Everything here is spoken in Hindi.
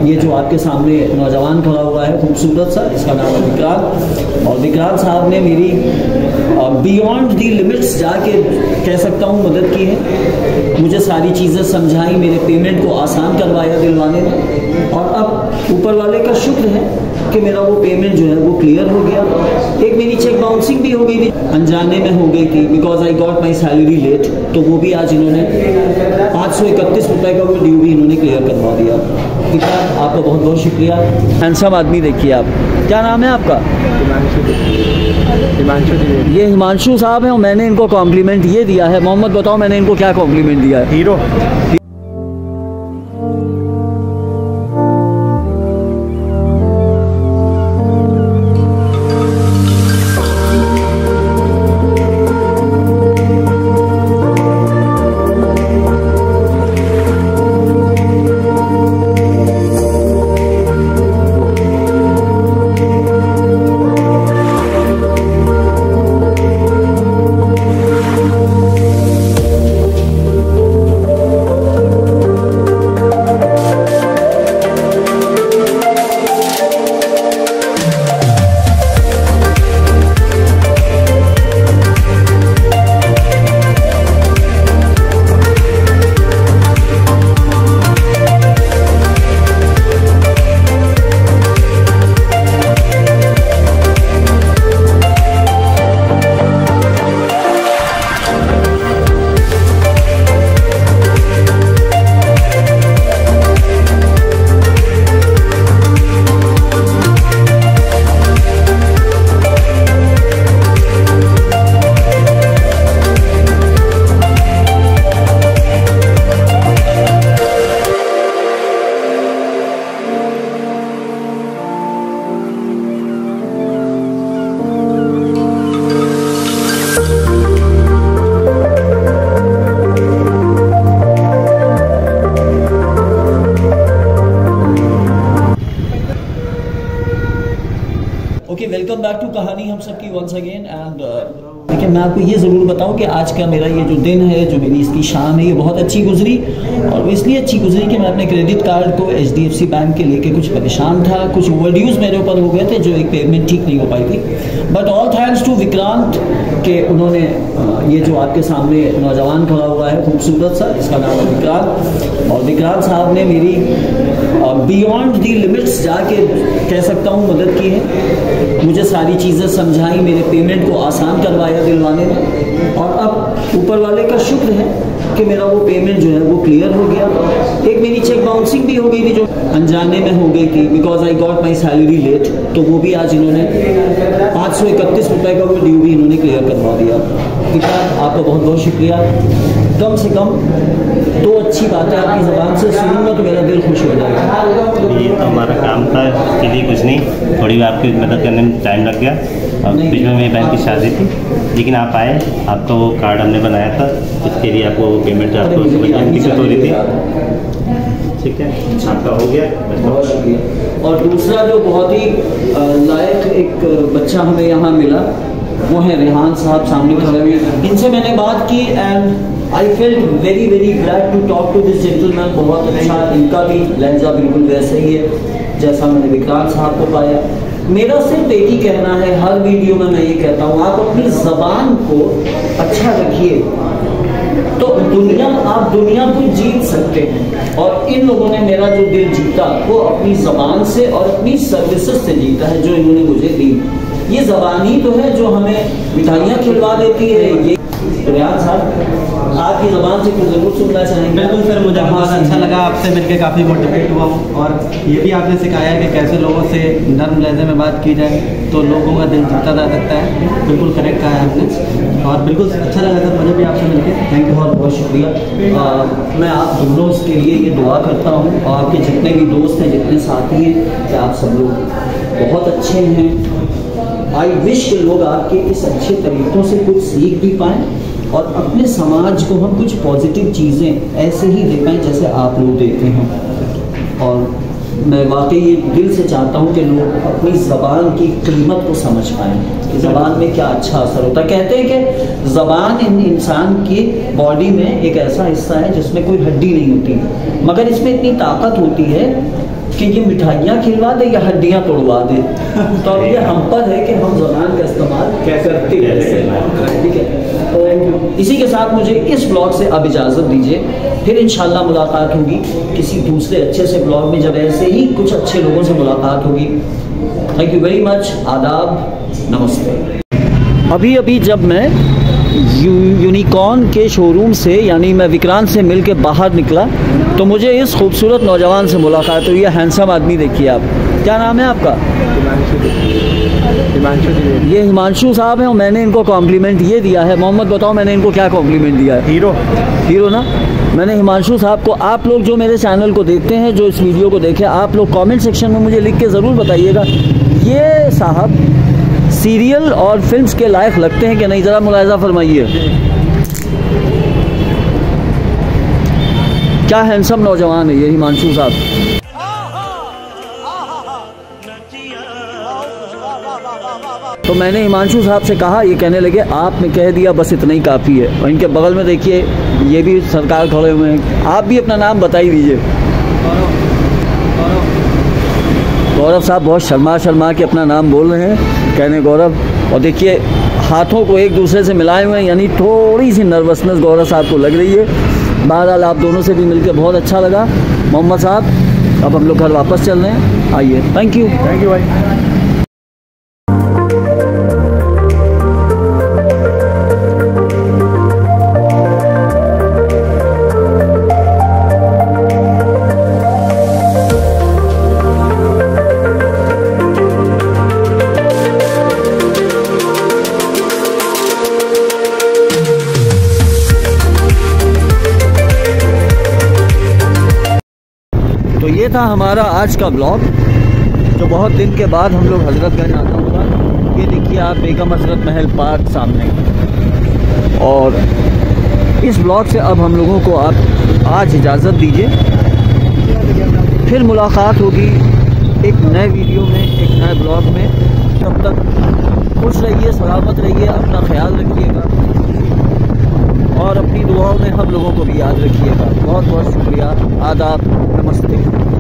ये जो आपके सामने नौजवान खड़ा हुआ है खूबसूरत सा, इसका नाम है विक्रांत। और विक्रांत साहब ने मेरी बियॉन्ड दी लिमिट्स जाके कह सकता हूँ मदद की है। मुझे सारी चीज़ें समझाई, मेरे पेमेंट को आसान करवाया दिलवाने में। और अब ऊपर वाले का शुक्र है कि मेरा वो पेमेंट जो है वो क्लियर हो गया। एक मेरी चेक बाउंसिंग भी हो गई थी, अनजाने में हो गई थी, because I got my salary late. तो वो भी आज इन्होंने 531 रुपये का वो ड्यू भी इन्होंने क्लियर करवा दिया। ठीक है, आपका बहुत बहुत शुक्रिया। हैंडसम आदमी देखिए आप, क्या नाम है आपका? हिमांशु। ये हिमांशु साहब हैं और मैंने इनको कॉम्प्लीमेंट ये दिया है। मोहम्मद बताओ मैंने इनको क्या कॉम्प्लीमेंट दिया है? हीरो। वेलकम बैक टू कहानी हम सबकी वंस अगेन। एंड देखिए, मैं आपको ये ज़रूर बताऊं कि आज का मेरा ये जो दिन है, जो मेरी इसकी शाम है, ये बहुत अच्छी गुजरी। और वो इसलिए अच्छी गुजरी कि मैं अपने क्रेडिट कार्ड को HDFC बैंक के लेके कुछ परेशान था। कुछ ओवरड्यूज मेरे ऊपर हो गए थे, जो एक पेमेंट ठीक नहीं हो पाई थी। But all thanks to Vikrant के उन्होंने ये जो आपके सामने नौजवान खड़ा हुआ है खूबसूरत सा, इसका नाम है विक्रांत। और विक्रांत साहब ने मेरी बियॉन्ड दी लिमिट्स जाके कह सकता हूँ मदद की है। मुझे सारी चीज़ें समझाई, मेरे पेमेंट को आसान करवाया दिलवाने में। और अब ऊपर वाले का शुक्र है कि मेरा वो पेमेंट जो है वो क्लियर हो गया। एक मेरी चेक बाउंसिंग भी हो गई थी, जो अनजाने में हो गई थी, because I got my salary late. तो वो भी आज इन्होंने 531 रुपये का वो ड्यू भी इन्होंने क्लियर करवा दिया। ठीक है, आपका बहुत बहुत शुक्रिया। कम से कम दो अच्छी बातें आपकी ज़बान से सुनूंगा तो मेरा दिल खुश हो जाएगा। ये तो हमारा काम था, इसके लिए कुछ नहीं, थोड़ी आपकी मदद करने में टाइम लग गया। और बीच में मेरी बहन की शादी थी, लेकिन आप आए, आपका वो कार्ड हमने बनाया था, इसके लिए आपको वो पेमेंट आपको दिक्कत हो रही थी। ठीक है, आपका हो गया, बहुत शुक्रिया। और दूसरा जो बहुत ही लायक एक बच्चा हमें यहाँ मिला, वो है रेहान साहब, सामने खड़े हुए। इनसे मैंने बात की and I felt very very glad to talk to this gentleman. बहुत अच्छा, इनका भी लहजा बिल्कुल वैसे ही है जैसा मैंने विक्रांत साहब को पाया। मेरा सिर्फ एक ही कहना है, हर वीडियो में मैं ये कहता हूँ, आप अपनी ज़बान को अच्छा रखिए तो आप दुनिया को जीत सकते हैं। और इन लोगों ने मेरा जो दिल जीता वो अपनी ज़बान से और अपनी सर्विसेज से जीता है, जो इन्होंने मुझे दी। ये ज़बान ही तो है जो हमें मिठाइयाँ खिलवा देती है। ये रियाज साहब, आपकी ज़बान से कुछ ज़रूर सुनना चाहेंगे। बिल्कुल सर, मुझे बहुत अच्छा लगा, आपसे मिलकर काफ़ी मोटिवेट हुआ हूँ। और ये भी आपने सिखाया है कि कैसे लोगों से नर्म लहजे में बात की जाए तो लोगों का दिल जीता जा सकता है। बिल्कुल करेक्ट कहा है आपने, और बिल्कुल अच्छा लगा सर मुझे भी आपसे मिलकर। थैंक यू, बहुत बहुत शुक्रिया। मैं आप दोनों के लिए ये दुआ करता हूँ, और आपके जितने भी दोस्त हैं, जितने साथी हैं, कि आप सब लोग बहुत अच्छे हैं। आई विश के लोग आपके इस अच्छे तरीक़ों से कुछ सीख भी पाएँ और अपने समाज को हम कुछ पॉजिटिव चीज़ें ऐसे ही दे पाएँ जैसे आप लोग देते हैं। और मैं वाकई ये दिल से चाहता हूँ कि लोग अपनी ज़बान की कीमत को समझ पाएँ कि ज़बान में क्या अच्छा असर होता है। कहते हैं कि ज़बान इंसान की बॉडी में एक ऐसा हिस्सा है जिसमें कोई हड्डी नहीं होती, मगर इसमें इतनी ताकत होती है कि ये मिठाइयाँ खिलवा दे या हड्डियाँ तोड़वा दे। तो अब ये हम पर है कि हम ज़बान का इस्तेमाल कैसे करते हैं, ठीक है। तो इसी के साथ मुझे इस ब्लॉग से अब इजाज़त दीजिए, फिर इंशाल्लाह मुलाकात होगी किसी दूसरे अच्छे से ब्लॉग में, जब ऐसे ही कुछ अच्छे लोगों से मुलाकात होगी। थैंक यू वेरी मच, आदाब, नमस्ते। अभी जब मैं यूनिकॉर्न के शोरूम से, यानी मैं विक्रांत से मिल के बाहर निकला, तो मुझे इस खूबसूरत नौजवान से मुलाकात हुई है। हैंडसम आदमी देखिए आप, क्या नाम है आपका? हिमांशु। ये हिमांशु साहब हैं और मैंने इनको कॉम्प्लीमेंट ये दिया है। मोहम्मद बताओ मैंने इनको क्या कॉम्प्लीमेंट दिया है? हीरो ना। मैंने हिमांशु साहब को, आप लोग जो मेरे चैनल को देखते हैं, जो इस वीडियो को देखें, आप लोग कमेंट सेक्शन में मुझे लिख के ज़रूर बताइएगा ये साहब सीरियल और फिल्म्स के लायक लगते हैं कि नहीं, ज़रा मुलाहिज़ा फरमाइए। क्या हैंडसम नौजवान है ये हिमांशु साहब। तो मैंने हिमांशु साहब से कहा, ये कहने लगे आपने कह दिया बस इतना ही काफ़ी है। और इनके बगल में देखिए ये भी सरकार खड़े हुए हैं। आप भी अपना नाम बता ही दीजिए। गौरव साहब बहुत शर्मा के अपना नाम बोल रहे हैं, कहने गौरव। और देखिए हाथों को एक दूसरे से मिलाए हुए हैं, यानी थोड़ी सी नर्वसनेस गौरव साहब को लग रही है। बहरहाल आप दोनों से भी मिलकर बहुत अच्छा लगा। मोहम्मद साहब अब हम लोग घर वापस चल रहे हैं, आइए। थैंक यू भाई। तो ये था हमारा आज का ब्लॉग, जो बहुत दिन के बाद हम लोग हजरतगंज आना हुआ। ये देखिए आप बेगम हजरत महल पार्क सामने। और इस ब्लॉग से अब हम लोगों को आप आज इजाज़त दीजिए, फिर मुलाकात होगी एक नए वीडियो में, एक नए ब्लॉग में। तब तक खुश रहिए, सलामत रहिए, अपना ख्याल रखिएगा और अपनी दुआओं में हम लोगों को भी याद रखिएगा। बहुत बहुत शुक्रिया, आदाब, नमस्ते।